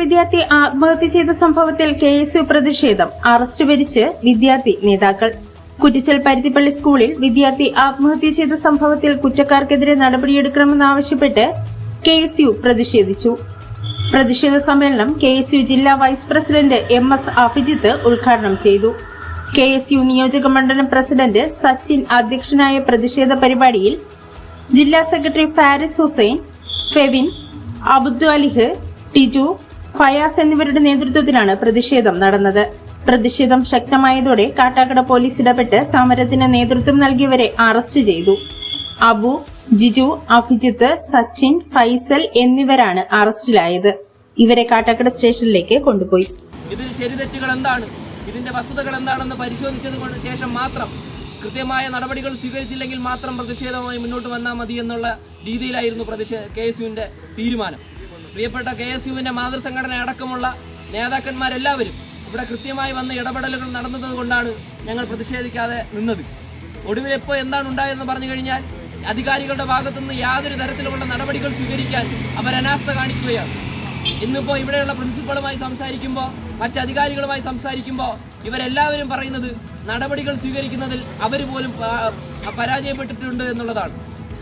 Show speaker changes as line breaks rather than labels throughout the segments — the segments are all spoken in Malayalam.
വിദ്യാർത്ഥി ആത്മഹത്യ ചെയ്ത സംഭവത്തിൽ KSU പ്രതിഷേധം. അറസ്റ്റ് വരിച്ച് വിദ്യാർത്ഥി നേതാക്കൾ. കുറ്റിച്ചൽ പരുത്തിപ്പള്ളി സ്കൂളിൽ വിദ്യാർത്ഥി ആത്മഹത്യ ചെയ്ത സംഭവത്തിൽ കുറ്റക്കാർക്കെതിരെ നടപടിയെടുക്കണമെന്നാവശ്യപ്പെട്ട് KSU പ്രതിഷേധിച്ചു. പ്രതിഷേധ സമ്മേളനം KSU ജില്ലാ വൈസ് പ്രസിഡന്റ് MS അഭിജിത്ത് ഉദ്ഘാടനം ചെയ്തു. KSU നിയോജക മണ്ഡലം പ്രസിഡന്റ് സച്ചിൻ അധ്യക്ഷനായ പ്രതിഷേധ പരിപാടിയിൽ ജില്ലാ സെക്രട്ടറി ഫാരിസ് ഹുസൈൻ, ഫെവിൻ, അബ്ദുഅലിഹ്, ടിജു, ഫയാസ് എന്നിവരുടെ നേതൃത്വത്തിലാണ് പ്രതിഷേധം നടന്നത്. പ്രതിഷേധം ശക്തമായതോടെ കാട്ടാക്കട പോലീസ് ഇടപെട്ട് സമരത്തിന് നേതൃത്വം നൽകിയവരെ അറസ്റ്റ് ചെയ്തു. അബു, ജിജു, അഭിജിത്ത്, സച്ചിൻ, ഫൈസൽ എന്നിവരാണ് അറസ്റ്റിലായത്. ഇവരെ കാട്ടാക്കട സ്റ്റേഷനിലേക്ക് കൊണ്ടുപോയി.
ഇതിൽ ശരിതെറ്റുകൾ എന്താണ്, ഇതിന്റെ വസ്തുതകൾ എന്താണെന്ന് പരിശോധിച്ചതിന് ശേഷം മാത്രം കൃത്യമായ നടപടികൾ സ്വീകരിച്ചില്ലെങ്കിൽ മാത്രം പ്രതിഷേധവുമായി മുന്നോട്ട് വന്നാൽ മതി എന്നുള്ള രീതിയിലായിരുന്നു KSUവിന്റെ തീരുമാനം. പ്രിയപ്പെട്ട KSUവിന്റെ മാതൃസംഘടന അടക്കമുള്ള നേതാക്കന്മാരെല്ലാവരും ഇവിടെ കൃത്യമായി വന്ന ഇടപെടലുകൾ നടന്നത് കൊണ്ടാണ് ഞങ്ങൾ പ്രതിഷേധിക്കാതെ നിന്നത്. ഒടുവിൽ ഇപ്പോൾ എന്താണ് ഉണ്ടായതെന്ന് പറഞ്ഞു കഴിഞ്ഞാൽ അധികാരികളുടെ ഭാഗത്തുനിന്ന് യാതൊരു തരത്തിലുള്ള നടപടികൾ സ്വീകരിക്കാൻ അവർ അനാസ്ഥ കാണിക്കുകയാണ്. ഇന്നിപ്പോൾ ഇവിടെയുള്ള പ്രിൻസിപ്പളുമായി സംസാരിക്കുമ്പോൾ, മറ്റധികാരികളുമായി സംസാരിക്കുമ്പോൾ ഇവരെല്ലാവരും പറയുന്നത് നടപടികൾ സ്വീകരിക്കുന്നതിൽ അവർ പോലും പരാജയപ്പെട്ടിട്ടുണ്ട് എന്നുള്ളതാണ്.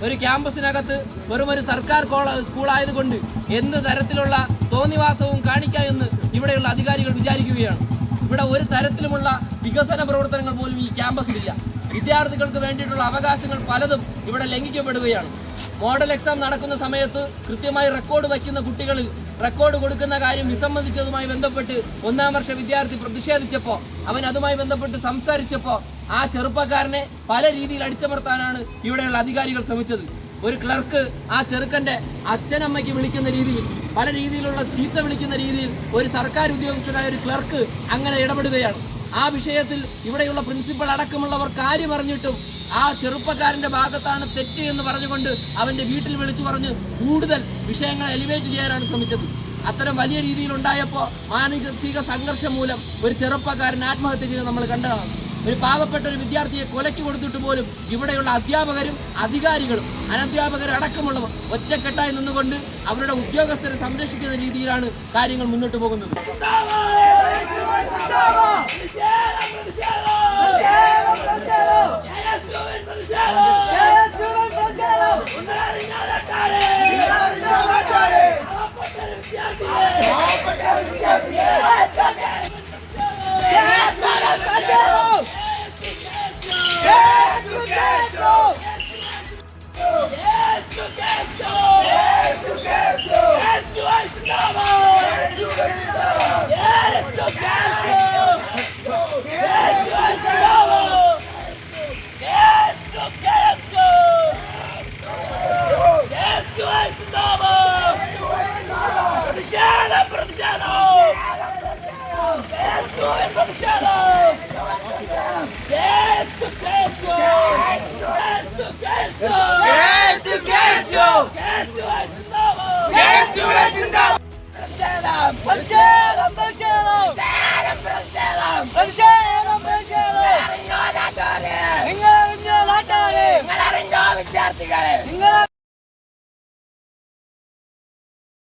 ഒരു ക്യാമ്പസിനകത്ത് വെറും ഒരു സർക്കാർ സ്കൂളായതുകൊണ്ട് എന്ത് തരത്തിലുള്ള തോന്നിവാസവും കാണിക്കാമെന്ന് ഇവിടെയുള്ള അധികാരികൾ വിചാരിക്കുകയാണ്. ഇവിടെ ഒരു തരത്തിലുമുള്ള വികസന പ്രവർത്തനങ്ങൾ പോലും ഈ ക്യാമ്പസിലില്ല. വിദ്യാർത്ഥികൾക്ക് വേണ്ടിയിട്ടുള്ള അവകാശങ്ങൾ പലതും ഇവിടെ ലംഘിക്കപ്പെടുകയാണ്. മോഡൽ എക്സാം നടക്കുന്ന സമയത്ത് കൃത്യമായി റെക്കോർഡ് വയ്ക്കുന്ന കുട്ടികളിൽ റെക്കോർഡ് കൊടുക്കുന്ന കാര്യം വിസമ്മതിച്ചതുമായി ബന്ധപ്പെട്ട് 1ാം വർഷ വിദ്യാർത്ഥി പ്രതിഷേധിച്ചപ്പോൾ, അവൻ അതുമായി ബന്ധപ്പെട്ട് സംസാരിച്ചപ്പോൾ ആ ചെറുപ്പക്കാരനെ പല രീതിയിൽ അടിച്ചമർത്താനാണ് ഇവിടെയുള്ള അധികാരികൾ ശ്രമിച്ചത്. ഒരു ക്ലർക്ക് ആ ചെറുക്കൻ്റെ അച്ഛനമ്മയ്ക്ക് വിളിക്കുന്ന രീതിയിൽ, പല രീതിയിലുള്ള ചീത്ത വിളിക്കുന്ന രീതിയിൽ ഒരു സർക്കാർ ഉദ്യോഗസ്ഥനായ ഒരു ക്ലർക്ക് അങ്ങനെ ഇടപെടുകയാണ്. ആ വിഷയത്തിൽ ഇവിടെയുള്ള പ്രിൻസിപ്പൽ അടക്കമുള്ളവർ കാര്യം അറിഞ്ഞിട്ടും ആ ചെറുപ്പക്കാരന്റെ ഭാഗത്താണ് തെറ്റ് എന്ന് പറഞ്ഞുകൊണ്ട് അവന്റെ വീട്ടിൽ വിളിച്ചു പറഞ്ഞ് കൂടുതൽ വിഷയങ്ങൾ എലിവേറ്റ് ചെയ്യാനാണ് ശ്രമിച്ചത്. അത്തരം വലിയ രീതിയിലുണ്ടായപ്പോൾ മാനസിക സംഘർഷം മൂലം ഒരു ചെറുപ്പക്കാരൻ ആത്മഹത്യ ചെയ്ത് നമ്മൾ കണ്ടതാണ്. ഒരു പാവപ്പെട്ട ഒരു വിദ്യാർത്ഥിയെ കൊലയ്ക്ക് കൊടുത്തിട്ട് പോലും ഇവിടെയുള്ള അധ്യാപകരും അധികാരികളും അനധ്യാപകരും അടക്കമുള്ളവർ ഒറ്റക്കെട്ടായി നിന്നുകൊണ്ട് അവരുടെ ഉദ്യോഗസ്ഥരെ സംരക്ഷിക്കുന്ന രീതിയിലാണ് കാര്യങ്ങൾ മുന്നോട്ട് പോകുന്നത്.
വിദ്യാർത്ഥികളെ